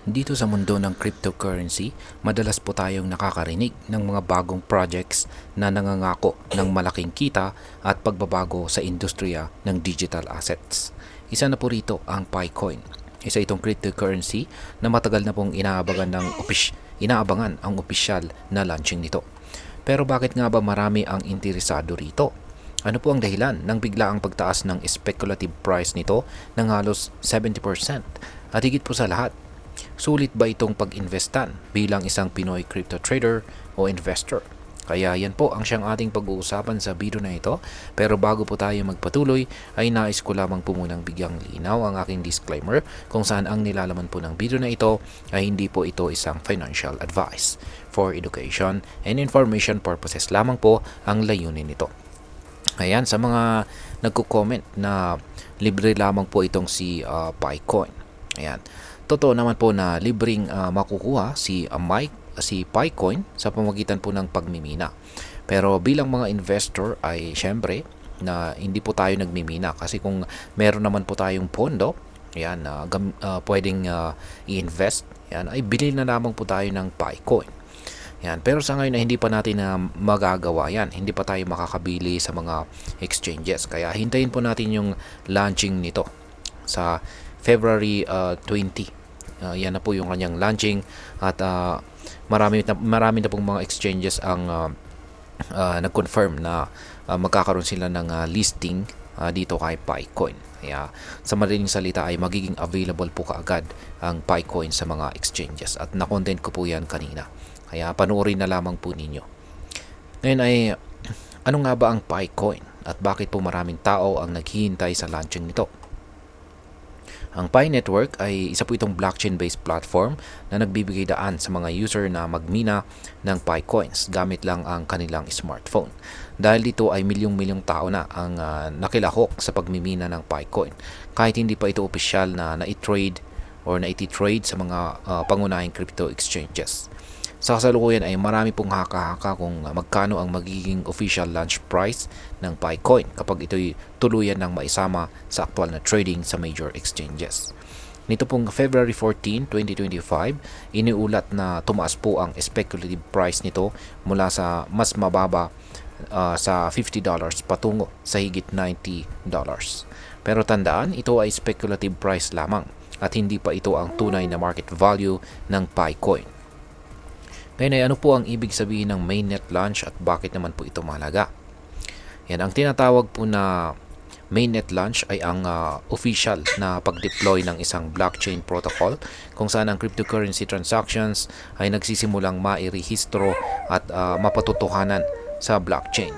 Dito sa mundo ng cryptocurrency, madalas po tayong nakakarinig ng mga bagong projects na nangangako ng malaking kita at pagbabago sa industriya ng digital assets. Isa na po rito ang Picoin. Isa itong cryptocurrency na matagal na pong inaabangan ang opisyal na launching nito. Pero bakit nga ba marami ang interesado rito? Ano po ang dahilan ng biglaang pagtaas ng speculative price nito ng halos 70%? At higit po sa lahat, sulit ba itong pag-investan bilang isang Pinoy crypto trader o investor? Kaya yan po ang siyang ating pag-uusapan sa video na ito. Pero bago po tayo magpatuloy, ay nais ko lamang po munang bigyang linaw ang aking disclaimer kung saan ang nilalaman po ng video na ito ay hindi po ito isang financial advice. For education and information purposes lamang po ang layunin nito. Ayan, sa mga nagko-comment na libre lamang po itong si Picoin. Ayan. Totoo naman po na libreng makukuha si Picoin sa pamamagitan po ng pagmimina. Pero bilang mga investor ay syempre na hindi po tayo nagmimina kasi kung meron naman po tayong pondo, yan, pwedeng i-invest, yan, ay bili na lamang po tayo ng Picoin. Yan. Pero sa ngayon ay hindi pa natin na magagawa yan. Hindi pa tayo makakabili sa mga exchanges. Kaya hintayin po natin yung launching nito sa February 20. Yan na po yung kanyang launching at marami na pong mga exchanges ang nag-confirm na magkakaroon sila ng listing dito kay Picoin. Kaya sa madaling salita ay magiging available po kaagad ang Picoin sa mga exchanges at na-content ko po yan kanina. Kaya panoorin na lamang po ninyo. Ngayon ay ano nga ba ang Picoin at bakit po maraming tao ang naghihintay sa launching nito? Ang Pi Network ay isa po itong blockchain-based platform na nagbibigay daan sa mga user na magmina ng Picoins gamit lang ang kanilang smartphone. Dahil dito ay milyong-milyong tao na ang nakilahok sa pagmimina ng Picoin kahit hindi pa ito opisyal na na-trade or na-trade sa mga pangunahing crypto exchanges. Sa kasalukuyan ay marami pong haka-haka kung magkano ang magiging official launch price ng Picoin kapag ito'y tuluyan ng maisama sa aktual na trading sa major exchanges. Nito pong February 14, 2025, iniulat na tumaas po ang speculative price nito mula sa mas mababa sa $50 patungo sa higit $90. Pero tandaan, ito ay speculative price lamang at hindi pa ito ang tunay na market value ng Picoin. Ngayon ay ano po ang ibig sabihin ng mainnet launch at bakit naman po ito mahalaga? Yan, ang tinatawag po na mainnet launch ay ang official na pag-deploy ng isang blockchain protocol kung saan ang cryptocurrency transactions ay nagsisimulang mairehistro at mapatutuhanan sa blockchain.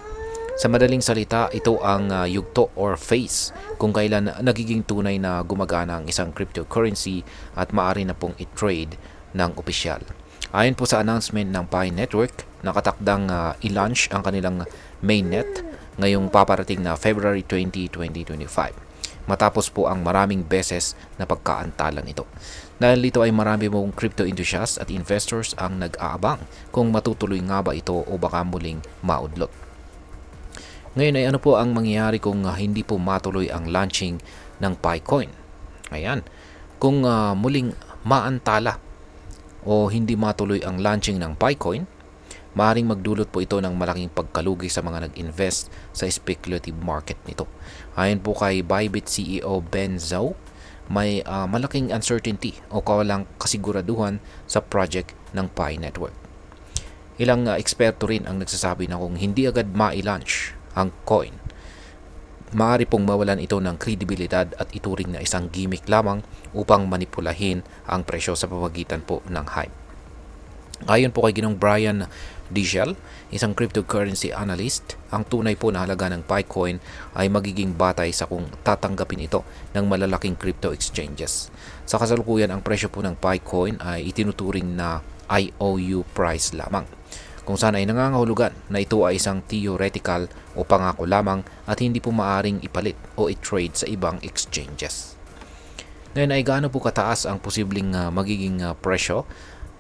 Sa madaling salita, ito ang yugto or phase kung kailan nagiging tunay na gumagana ang isang cryptocurrency at maaari na pong i-trade ng opisyal. Ayon po sa announcement ng Pi Network, nakatakdang i-launch ang kanilang mainnet ngayong paparating na February 20, 2025. Matapos po ang maraming beses na pagkaantalan ito. Dahil dito ay marami mong crypto enthusiasts at investors ang nag-aabang kung matutuloy nga ba ito o baka muling maudlot. Ngayon ay ano po ang mangyayari kung hindi po matuloy ang launching ng Picoin? Ayan, kung muling maantala o hindi matuloy ang launching ng Picoin, maaaring magdulot po ito ng malaking pagkalugi sa mga nag-invest sa speculative market nito. Ayon po kay Bybit CEO Ben Zhou, may malaking uncertainty o kawalang kasiguraduhan sa project ng Pi Network. Ilang eksperto rin ang nagsasabi na kung hindi agad ma-launch ang coin, maaari pong mawalan ito ng kredibilidad at ituring na isang gimmick lamang upang manipulahin ang presyo sa pamamagitan po ng hype. Ayon po kay Ginong Brian Digital, isang cryptocurrency analyst, ang tunay po na halaga ng Picoin ay magiging batay sa kung tatanggapin ito ng malalaking crypto exchanges. Sa kasalukuyan, ang presyo po ng Picoin ay itinuturing na IOU price lamang, kung saan ay nangangahulugan na ito ay isang theoretical o pangako lamang at hindi po maaring ipalit o i-trade sa ibang exchanges. Ngayon ay gaano po kataas ang posibleng magiging presyo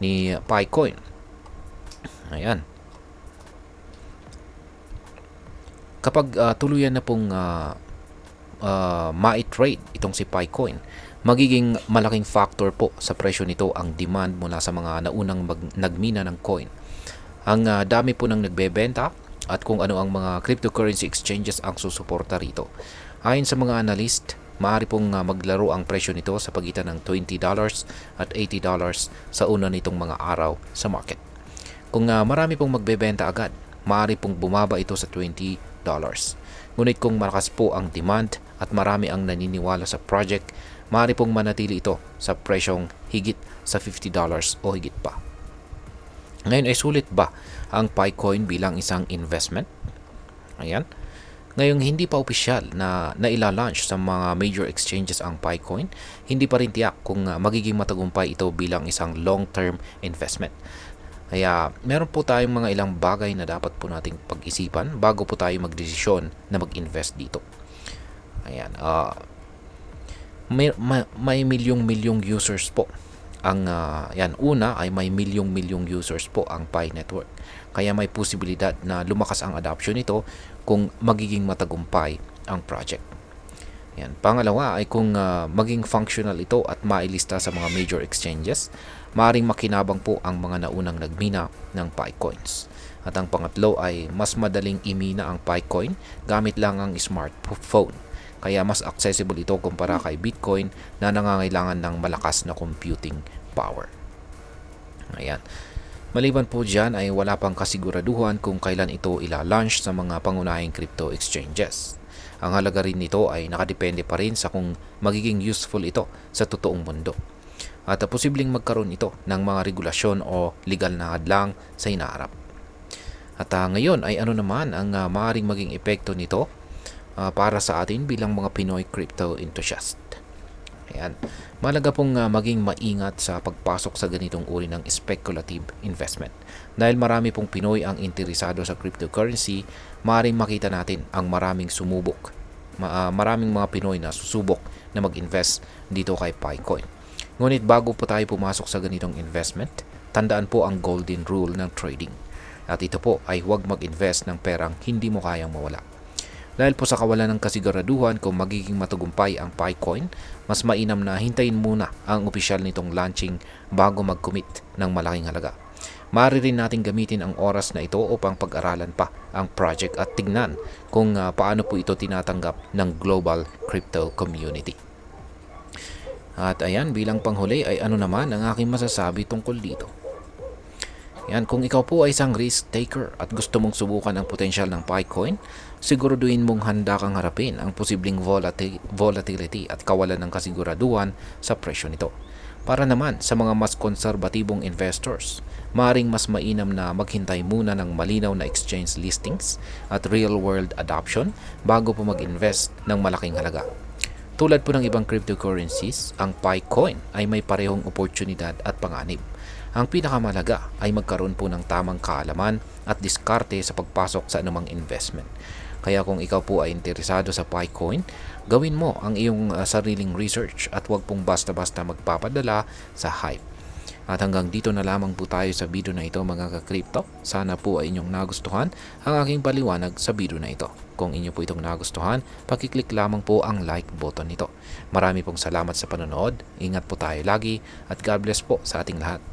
ni Picoin? Ayan. Kapag tuluyan na pong ma-trade itong si Picoin, Magiging malaking factor po sa presyo nito ang demand mula sa mga naunang nagmina ng coin. Ang dami po ng nagbebenta at kung ano ang mga cryptocurrency exchanges ang susuporta rito. Ayon sa mga analyst, maaari pong maglaro ang presyo nito sa pagitan ng $20 at $80 sa una nitong mga araw sa market. Kung marami pong magbebenta agad, maaari pong bumaba ito sa $20. Ngunit kung malakas po ang demand at marami ang naniniwala sa project, maaari pong manatili ito sa presyong higit sa $50 o higit pa. Ngayon ay sulit ba ang Picoin bilang isang investment? Ayan. Ngayong hindi pa opisyal na naila-launch sa mga major exchanges ang Picoin, hindi pa rin tiyak kung magiging matagumpay ito bilang isang long-term investment. Kaya meron po tayong mga ilang bagay na dapat po nating pag-isipan bago po tayo magdesisyon na mag-invest dito. Ayan. May milyong-milyong users po. Una ay may milyong-milyong users po ang Pi Network. Kaya may posibilidad na lumakas ang adoption nito kung magiging matagumpay ang project. Yan. Pangalawa ay kung maging functional ito at mailista sa mga major exchanges, maaaring makinabang po ang mga naunang nagmina ng Picoins. At ang pangatlo ay mas madaling imina ang Picoin gamit lang ang smartphone. Kaya mas accessible ito kumpara kay Bitcoin na nangangailangan ng malakas na computing power. Ayan. Maliban po dyan ay wala pang kasiguraduhan kung kailan ito ila-launch sa mga pangunahing crypto exchanges. Ang halaga rin nito ay nakadepende pa rin sa kung magiging useful ito sa totoong mundo. At posibleng magkaroon ito ng mga regulasyon o legal na hadlang sa hinaharap. At ngayon ay ano naman ang maaaring maging epekto nito para sa atin bilang mga Pinoy crypto enthusiast. Ayan. Malaga pong maging maingat sa pagpasok sa ganitong uri ng speculative investment. Dahil marami pong Pinoy ang interesado sa cryptocurrency, maaaring makita natin ang maraming maraming mga Pinoy na susubok na mag-invest dito kay Picoin. Ngunit bago po tayo pumasok sa ganitong investment, tandaan po ang golden rule ng trading. At ito po ay huwag mag-invest ng perang hindi mo kayang mawala. Dahil po sa kawalan ng kasiguraduhan kung magiging matagumpay ang Picoin, mas mainam na hintayin muna ang opisyal nitong launching bago mag-commit ng malaking halaga. Maaari rin natin gamitin ang oras na ito upang pag-aralan pa ang project at tignan kung paano po ito tinatanggap ng global crypto community. At ayan, bilang panghuli ay ano naman ang aking masasabi tungkol dito. Yan, kung ikaw po ay isang risk taker at gusto mong subukan ang potensyal ng Picoin, siguraduhin mong handa kang harapin ang posibleng volatility at kawalan ng kasiguraduhan sa presyo nito. Para naman sa mga mas konserbatibong investors, maaaring mas mainam na maghintay muna ng malinaw na exchange listings at real-world adoption bago po mag-invest ng malaking halaga. Tulad po ng ibang cryptocurrencies, ang Picoin ay may parehong oportunidad at panganib. Ang pinakamalaga ay magkaroon po ng tamang kaalaman at diskarte sa pagpasok sa anumang investment. Kaya kung ikaw po ay interesado sa Picoin, gawin mo ang iyong sariling research at huwag pong basta-basta magpapadala sa hype. At hanggang dito na lamang po tayo sa video na ito mga ka-crypto. Sana po ay inyong nagustuhan ang aking paliwanag sa video na ito. Kung inyo po itong nagustuhan, pakiclick lamang po ang like button nito. Marami pong salamat sa panonood. Ingat po tayo lagi at God bless po sa ating lahat.